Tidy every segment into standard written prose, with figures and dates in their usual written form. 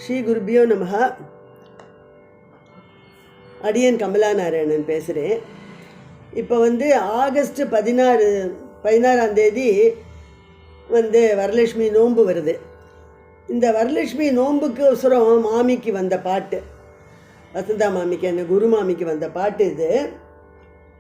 ஸ்ரீ குருபியோ நமஹ. அடியன் கமலா நாராயணன் பேசுகிறேன். இப்போ ஆகஸ்ட் 16ஆம் தேதி வரலட்சுமி நோன்பு வருது. இந்த வரலட்சுமி நோன்புக்கு ஒசரம் மாமிக்கு வந்த பாட்டு, வசந்தா மாமிக்கு, என்ன குரு மாமிக்கு வந்த பாட்டு இது.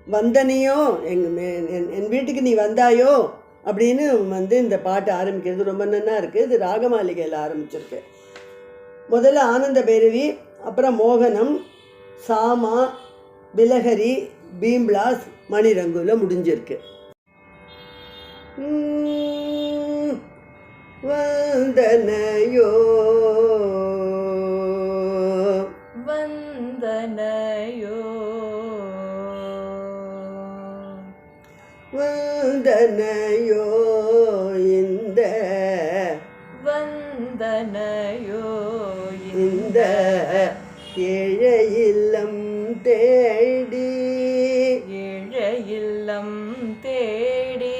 வந்தனையோ என் வீட்டுக்கு நீ வந்தாயோ அப்படின்னு இந்த பாட்டு ஆரம்பிக்கிறது ரொம்ப நல்லா இருக்குது. இது ராகமாளிகையில் ஆரம்பிச்சிருக்கு. முதல்ல ஆனந்த பைரவி, அப்புறம் மோகனம், சாமா, பிலஹரி, பீம்லாஸ், மணிரங்குல முடிஞ்சிருக்கு. வந்தனையோ வந்தனையோ வந்தனையோ இந்த வந்தனையோ இந்த ஏழ இல்லம் தேடி ஏழ இல்லம் தேடி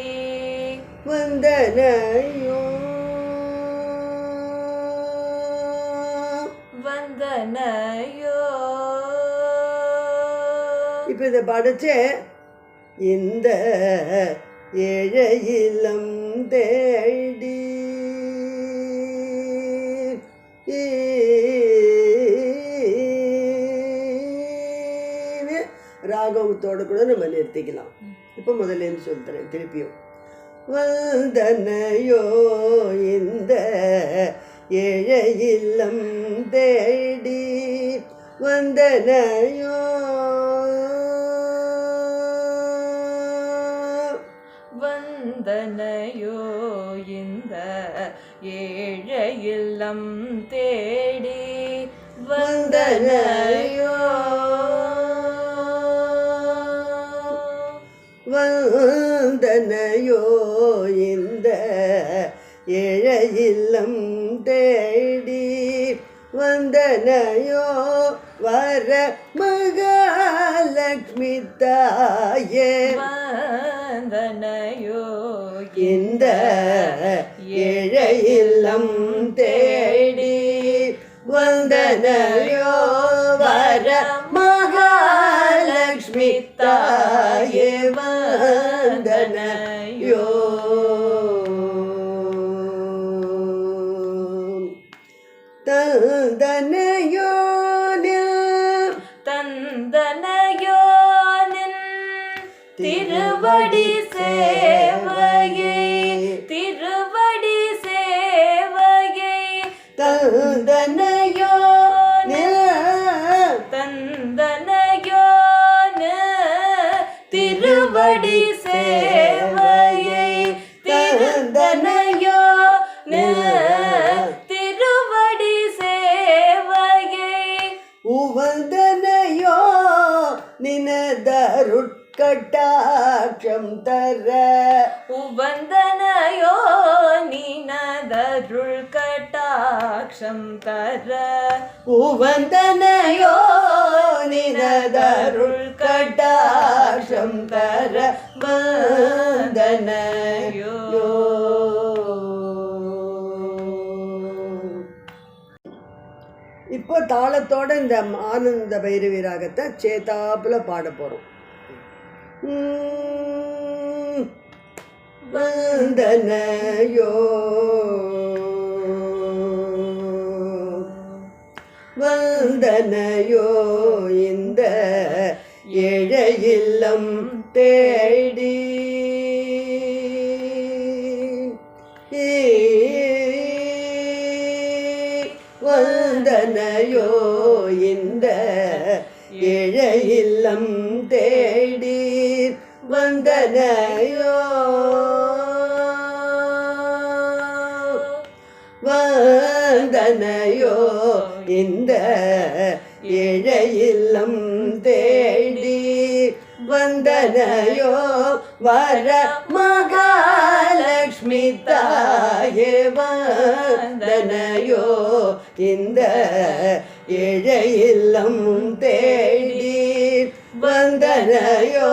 வந்தனையோ வந்தனையோ. இப்போ இதை படிச்சே, இந்த ஏழ இல்லம் தேடி ராகவத்தோடு கூட நம்ம நிறுத்திக்கலாம். இப்போ முதல்லேருந்து சொல்லித்தரேன் திருப்பியும். வந்தனையோ இந்த ஏழ இல்லம் தேடி வந்தனையோ வந்தனையோ இந்த ஏழ இல்லம் தேடி வந்தனையோ வந்தனையோ இந்த ஏழ இல்லம் தேடி வந்தனையோ வர மகாலட்சுமி தாயே வந்தனையோ இந்த ஏழ இல்லம் தேடி வந்தனையோ வர மகாலட்சுமி தாயே வந்தனையோ. தந்தனையோ தந்தனையோ திருவடி சேவையை திருவடி சேவையை தந்தனையோ தந்தனையோ திருவடி சேவையை தந்தனையோ திருவடி சேவையை உவந்தனையோ நினதருட்கட்டாட்சம் தர உவந்தனையோ நினதருள் கட்டாட்சம் தர உவந்தனையோ நினதருள் கட்டாட்சம் தர வந்தனையோ. இப்போ தாளத்தோட இந்த ஆனந்த பைரவி ராகத்தை சேத்தாப்புல பாட போறோம். வந்தனையோ வந்தனையோ இந்த ஏழ இல்லம் தேடி வந்தனையோ இந்த ஏழ இல்லம் தேடி வந்தனையோ வந்தனையோ இந்த ஏழ இல்லம் தேடி வந்தனையோ வர மகாலட்சுமி தாயே வந்தனையோ இந்த ஏழ இல்லம் தேடி வந்தனையோ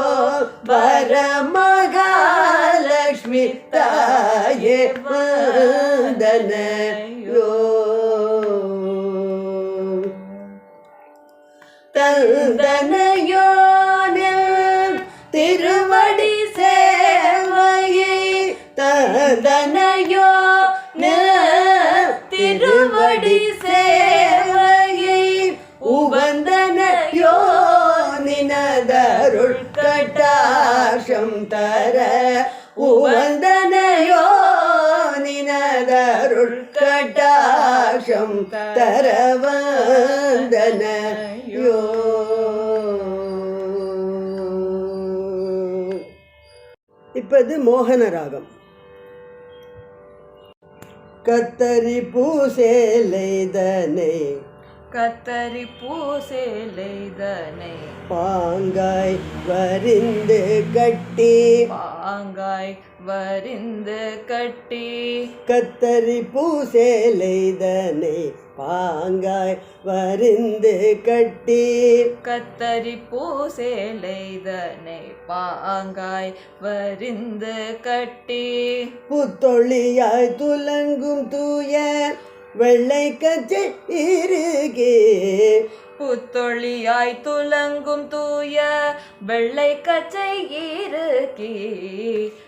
வர மகாலட்சுமி தாயே வந்தனையோ. தந்தனையோனில் திருவடி சேவையை தந்தனையோ திருவடி சேவையை உவந்தனையோ நினதருள் கட்டாட்சம் தர உவந்தனையோ நினதருள் கட்டாட்சம் தர வந்தனையோ. இப்பது மோகன ராகம். கத்தரி பூசேலைதனை கத்தரி பூசேலைதனை பாங்காய் வரிந்து கட்டி பாங்காய் வரிந்து கட்டி கத்தரி பூசேலைதனை பாங்காய் வரிந்து கட்டி கத்தரி பூசேலைதனை பாங்காய் வரிந்து கட்டி புத்தொழியாய் துலங்கும் தூய வெள்ளை கச்சை இறுகே புத்தொழியாய் துலங்கும் தூய வெள்ளை கச்சை இறுகி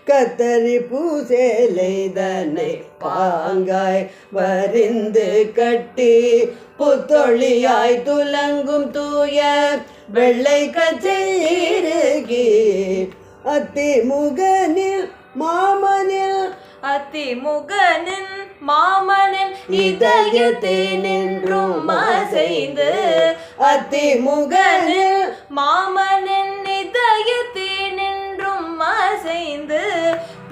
கத்தரி பூசேலைதனை பாங்காய் வரிந்து கட்டி புத்தொழியாய் துலங்கும் தூய வெள்ளை கச்சை இறுகி அத்திமுகனில் மாமனில் அத்திமுகனின் மாமனின் இதயத்தை நின்றும் அசைந்து அத்திமுகனில் மாமனின் இதயத்தை நின்றும் அசைந்து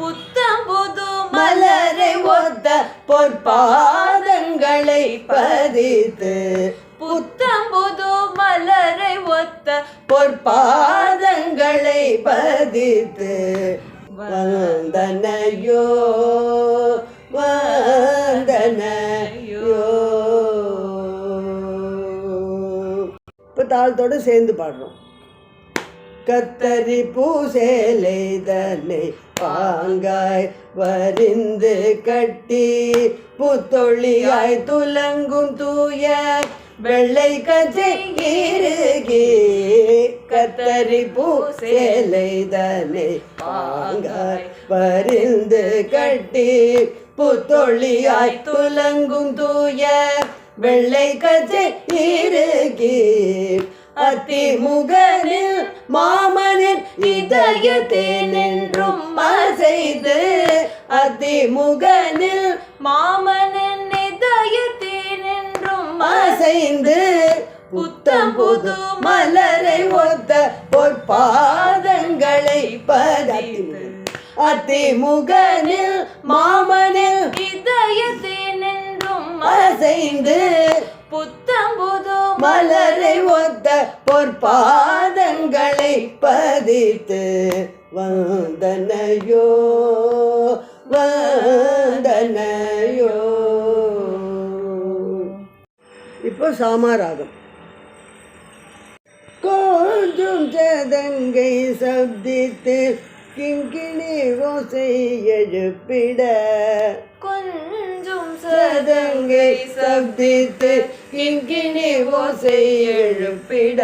புத்தம் புது மலரை ஒத்த பொற்பாதங்களை பதித்து புத்தம் புது மலரை ஒத்த பொற்பாதங்களை பதித்து வந்தனையோ வந்தனையோ. இப்போ தாளத்தோடு சேர்ந்து பாடுறோம். கத்தரி பூசேலைதனை பாங்காய் வரிந்து கட்டி புத்தொழியாய் துலங்கும் தூய வெள்ளை கச்சை இறுகி கத்தரி பூசேலைதனை பாங்காய் வரிந்து கட்டி புத்தொழியாய் துலங்கும் தூய வெள்ளை கச்சை இறுகி அத்திமுகனில் மாமனின் இதயத்தை நின்றும் அசைந்து அத்திமுகனில் மாமனின் இதயத்தை நின்றும் அசைந்து புத்தம் புது மலரை ஒத்த பொற்பாதங்களை பதித்து அத்திமுகனில் மாமனில் இதயத்தை நின்றும் அசைந்து புத்தம் புது மலரை ஒத்த பொற்பாதங்களை பதித்து வந்தனையோ வந்தனையோ. இப்போ சாமாராகம். கொஞ்சம் சதங்கை சப்தித்து கிங்கிணி ஓசை எழுப்பிட கொஞ்சம் சதங்கை சப்தித்து கிங்கிணி ஓசை எழுப்பிட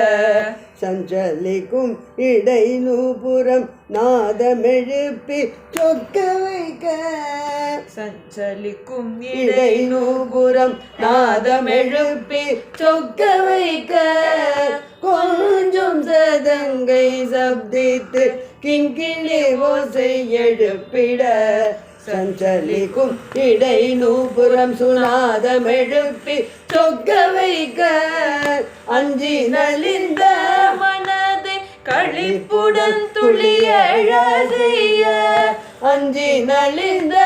சஞ்சலிக்கும் இடை நூபுரம் நாதமெழுப்பி சொக்க வைக்க சஞ்சலிக்கும் இடை நூபுரம் நாதமெழுப்பி சொக்க வைக்க கொஞ்சம் சதங்கை சப்தித்து கிங்கிணி ஓசை எழுப்பிட சஞ்சலிக்கும் இடை நூபுரம் சுனாதமெழுப்பி சொக்க வைக்க அஞ்சி நலிந்த மனதை களிப்புடன் துளியழ செய்ய அஞ்சி நலிந்த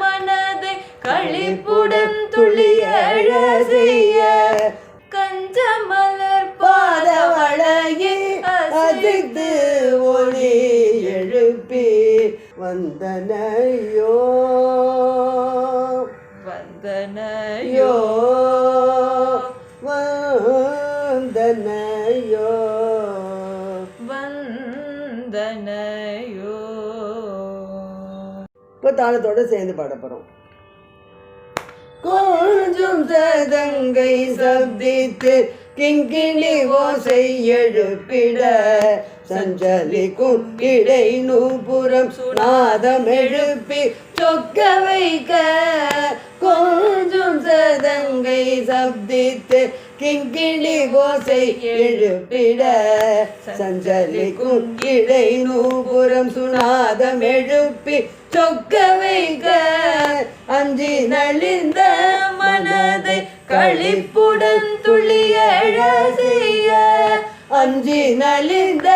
மனதை களிப்புடன் துளியழ செய்ய கஞ்சமலர் பாதவளையை அதித்து ஒளி எழுப்பி வந்தனையோ வந்தனையோ வந்தனையோ வந்தனையோ. இப்போ தாளத்தோட சேர்ந்து பாட போறோம். கொஞ்சம் சதங்கை சப்தித்து கிங்கிணி ஓசை எழுப்பிட சஞ்சலிக்கும் இடை நூபுரம் நாதம் எழுப்பி சொக்க வைக்க கொஞ்சம் சதங்கை சப்தித்து கிங்கிணி ஓசை எழுப்பிட சஞ்சலிக்கும் இடை நூபுரம் சுநாதம் எழுப்பி சொக்க வைக்க அஞ்சி நலிந்த மனதை களிப்புடன் துளியழ செய்ய அஞ்சி நலிந்த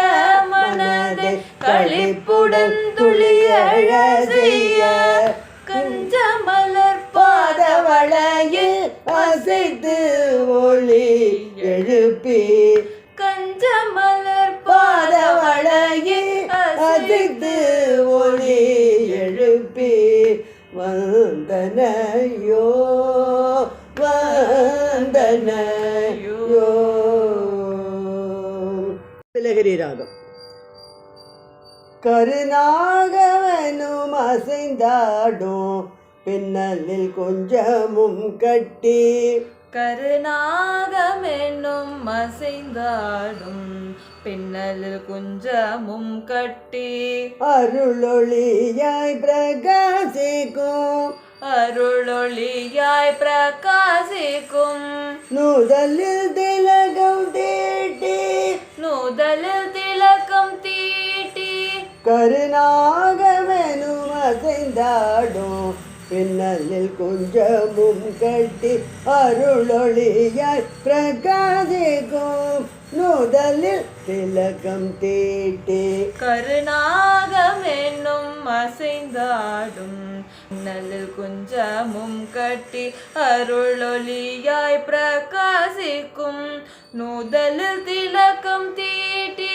மனதை களிப்புடன் துளியழ செய்ய கஞ்சமலர் பாதவளையில் அசைத்து ஒளி எழுப்பி கஞ்சமலர் பாதவளையில் அசைத்து ஒளி எழுப்பி வந்தனையோ வந்தனையோ. திலகரி ராகம். கருநாகவனும் அசைந்தாடும் பின்னலில் கொஞ்சமும் கட்டி கருநாகமென்னும் அசைந்தாடும் பின்னலில் குஞ்சமும் கட்டி அருளொளியாய் பிரகாசிக்கும் அருளொளியாய் பிரகாசிக்கும் நூதலில் திலகம் தீட்டி நூதலில் திலகம் தீட்டி கருநாகமெனும் அசைந்தாடும் பின்னலில் கொஞ்சமும் கட்டி அருளொளியாய் பிரகாசிக்கும் நூதலில் திலகம் தீட்டி கருநாகம் என்னும் அசைந்தாடும் பின்னலில் குஞ்சமும் கட்டி அருளொளியாய் பிரகாசிக்கும் நூதலில் திலகம் தீட்டி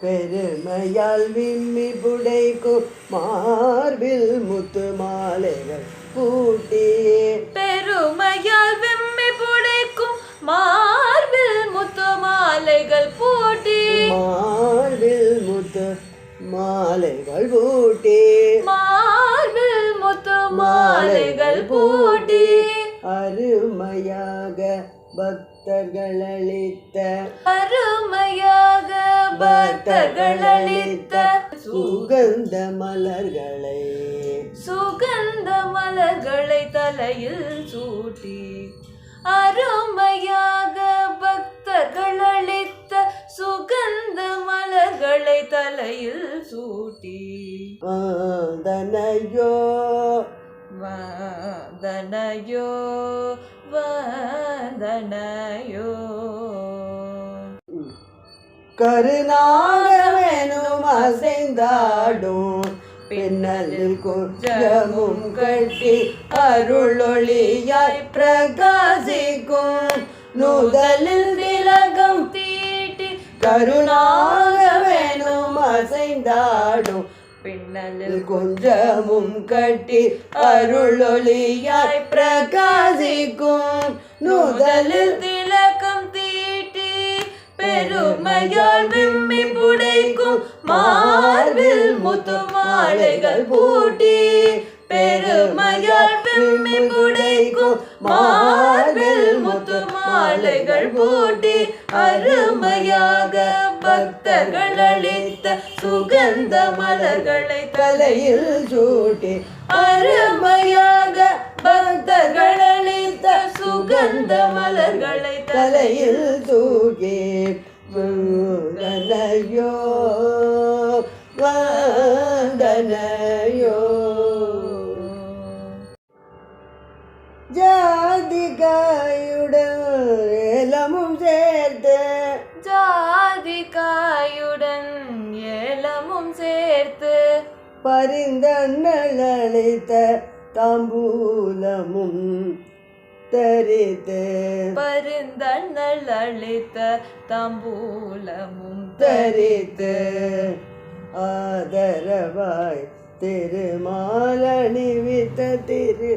பெருமையால் விம்மி புடைக்கும் மார்பில் முத்து மாலைகள் பூட்டி பெருமையால் விம்மி புடைக்கும் மார்பில் முத்து மாலைகள் பூட்டி மார்பில் முத்து மாலைகள் பூட்டி மார்பில் முத்து மாலைகள் பூட்டி அருமையாக பக்தர்கள் அளித்த அருமையாக பக்தர்கள் அளித்த சுகந்த மலர்களை சுகந்த மலர்களை தலையில் சூட்டி அருமையாக பக்தர்கள் அளித்த சுகந்த மலர்களை தலையில் சூட்டி வந்தனையோ வந்தனையோ வந்தனையோ. கருநாகமெனும் அசைந்தாடும் பின்னலில் கொஞ்சமும் கட்டி அருளொளியாய் பிரகாசிக்கும் நூதலில் திலகம் தீட்டி கருநாகமெனும் அசைந்தாடும் பின்னலில் கொஞ்சமும் கட்டி அருளொளியாய் பிரகாசிக்கும் நூதலில் திலகம் தீட்டி பெருமையால் விம்மி புடைக்கும் மார்பில் முத்து மாலைகள் பூட்டி பெருமையால் விம்மி புடைக்கும் மார்பில் முத்து மாலைகள் பூட்டி அருமையாக பக்தர்கள் அளித்த சுகந்த மலர்களை தலையில் சூட்டி அருமையாக பக்தர்கள் அளித்த சுகந்த மலர்களை தலையில் தூக்கி வந்தனையோ வந்தனையோ. ஜாதிகாயுடன் ஏலமும் சேர்த்து ஜாதிகாயுடன் ஏலமும் சேர்த்து பரிந்தண்ணல் அளித்த தாம்பூலமும் தரித்து பரிந்தண்ணல் அளித்த தாம்பூலமும் தரித்து ஆதரவாய் திருமாலணிவித்த திரு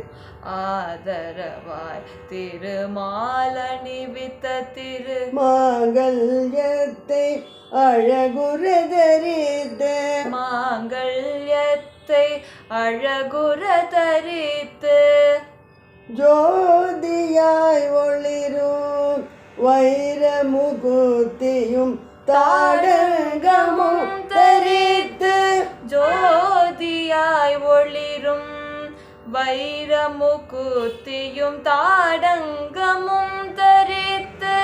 ஆதரவாய் திருமாலணிவித்த திரு மாங்கல்யத்தை அழகுற தரித்து மாங்கல்யத்தை அழகுற தரித்து ஜோதியாய் ஒளிரும் வைரமுகுத்தியும் தாடகமும் தரித்து ஜோதியாய் ஒளிரும் வைரமுகுத்தியும் தாடங்கமும் தரித்து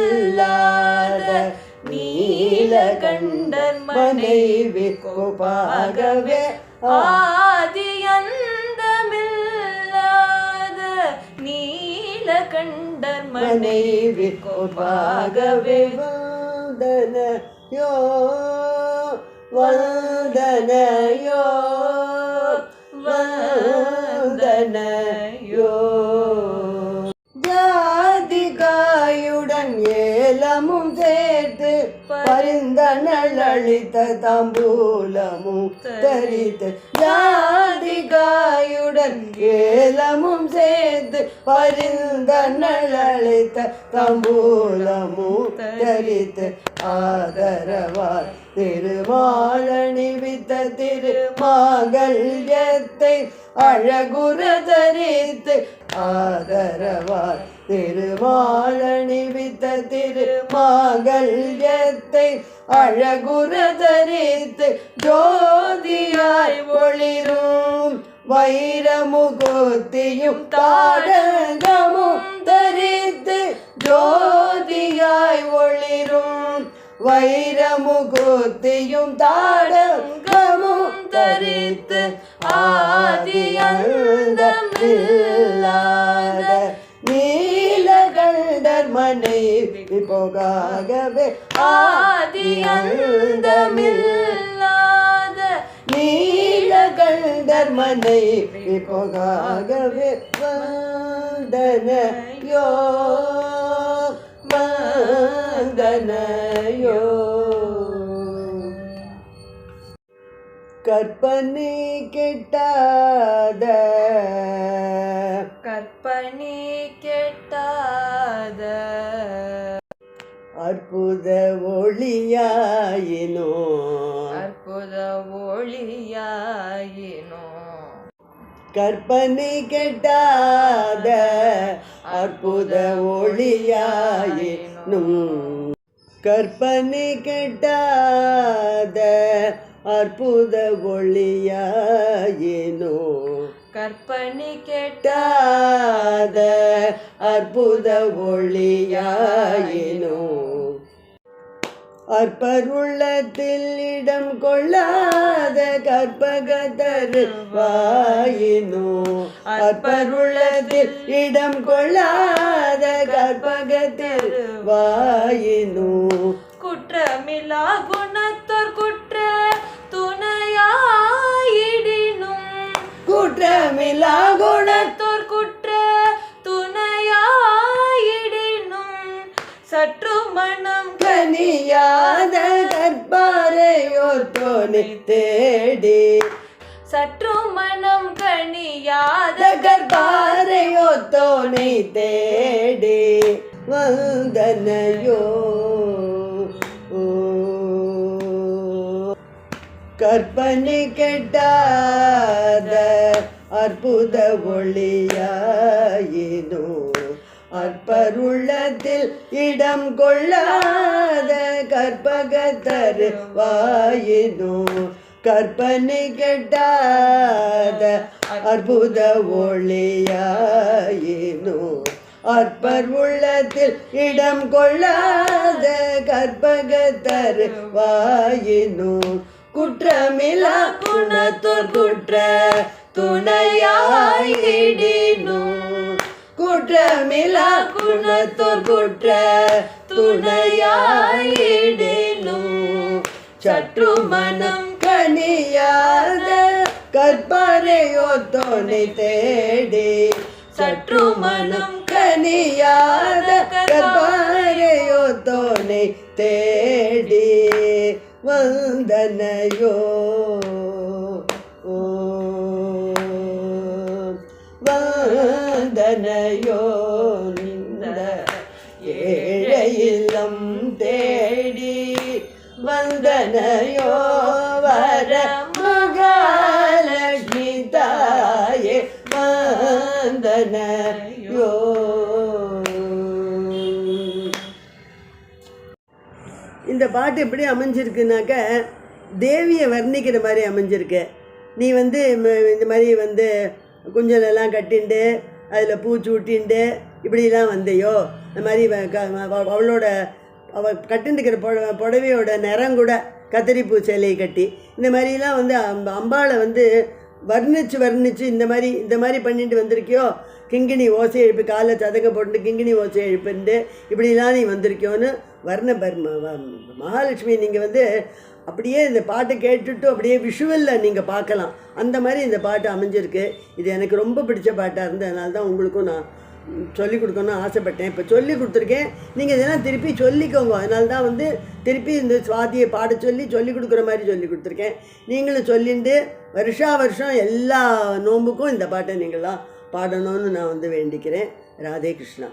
ஆதியந்தமில்லாத நீலகண்டர் மனைவி கோபாகவே ஆதியந்தமில்லாத நீலகண்டர் மனைவி கோபாகவே வந்தனையோ வந்தனையோ வந்தனையோ ஜாதிகாயுடன் ஏலமும் சேர்த்து பரிந்தனள் அளித்த தாம்பூலமும் தரித்து ஜாதிகாயுடன் ஏலமும் சேர்த்து பரிந்தனள் அளித்த தாம்பூலமும் தரித்து ஆதரவார் திருமாலணிவித்த திருமாங்கல்யத்தை அழகுற தரித்து ஆதரவார் திருமாலணிவித்த திருமாங்கல்யத்தை அழகுற தரித்து ஜோதியாய் ஒளிரும் வைரமுகுத்தியும் தாடகமும் தரித்து ஜோதியாய் ஒளிரும் வைரமுகுத்தியும் தாடகமும் தரித்து ஆதியந்தமில்லாத நீலகண்டர் மனைவி போகாகவே ஆதியந்தமில்லாத நீலகண்டர் மனைவி போகாகவே வந்தனையோ வந்தனையோ கற்பனை கெட்டாத கற்பனை கெட்டாத அற்புத ஒளியாயினோ அற்புத ஒளியாயினோ கற்பனை கெட்டாத அற்புத ஒளியாயினும் கற்பனை கெட்டாத அற்புத ஒளியாயினோ கற்பனை கெட்டாத அற்புத ஒளியாயினோ அற்பருள்ளத்தில் இடம் கொள்ளாத கற்பகத்தருவாயினோ அற்பருள்ளத்தில் இடம் கொள்ளாத கற்பகத்தருவாயினோ குற்றமில்லா குணத்தோர் குற்ற துணையாயிடினும் குற்றமில்லா குணத்தோர் குற்ற துணையாயிடினும் சற்று மனம் கனியாத கற்பாரையோத்தோனை தேடி சற்று மனம் கனியாத கற்பாரையோத்தோனை தேடி வந்தனையோ கற்பனை கெட்டாத அற்புத ஒளியாயினோ அற்பருள்ளத்தில் இடம் கொள்ளாத கற்பகத்தருவாயினோ கற்பனை கெட்டாத அற்புத ஒளியாயினோ அற்பர் உள்ளத்தில் இடம் கொள்ளாத கற்பகத்தருவாயினோ குற்றமில்லா குணத்தோர் குற்ற துணையாயிடினோ குற்றமில்லா குணத்தோர் குற்ற துணையாயிடினோ சற்று மனம் கனியாத கற்பாரையோத்தோனை தேடி சற்று மனம் கனியாத கற்பாரையோத்தோனை தேடி வந்தனையோ வந்தனையோ இந்த ஏழை இல்லம் தேடி வந்தனையோ வர மகாலட்சுமி தாயே வந்தனையோ இந்த பாட்டு எப்படி அமைஞ்சிருக்குனாக்க தேவியை வர்ணிக்கிற மாதிரி அமைஞ்சிருக்கு. நீ வந்து இந்த மாதிரி வந்து குஞ்சலெல்லாம் கட்டிண்டு அதில் பூச்சி ஊட்டிண்டு இப்படிலாம் வந்தையோ, இந்த மாதிரி அவளோட அவள் கட்டின்னுக்கிற புடவையோட நிறம் கூட கத்தரிப்பூ சேலையை கட்டி இந்த மாதிரிலாம் வந்து அம்பாளை வந்து வர்ணித்து இந்த மாதிரி பண்ணிட்டு வந்திருக்கியோ, கிங்கிணி ஓசை எழுப்பு காலை சதங்க போட்டு கிங்கிணி ஓசை எழுப்புண்டு இப்படிலாம் நீ வந்திருக்கியோன்னு மகாலட்சுமி நீங்கள் வந்து அப்படியே இந்த பாட்டை கேட்டுட்டு அப்படியே விஷுவலில் நீங்கள் பார்க்கலாம். அந்த மாதிரி இந்த பாட்டு அமைஞ்சிருக்கு. இது எனக்கு ரொம்ப பிடிச்ச பாட்டாக இருந்ததுனால தான் உங்களுக்கும் நான் சொல்லிக் கொடுக்கணும்னு ஆசைப்பட்டேன். இப்போ சொல்லி கொடுத்துருக்கேன், நீங்கள் இதெல்லாம் திருப்பி சொல்லிக்கோங்க. அதனால தான் வந்து திருப்பி இந்த சுவாதியை பாட சொல்லி கொடுக்குற மாதிரி சொல்லி கொடுத்துருக்கேன். நீங்களும் சொல்லிட்டு வருஷம் எல்லா நோம்புக்கும் இந்த பாட்டை நீங்களாம் பாடணும்னு நான் வந்து வேண்டிக்கிறேன். ராதே கிருஷ்ணா.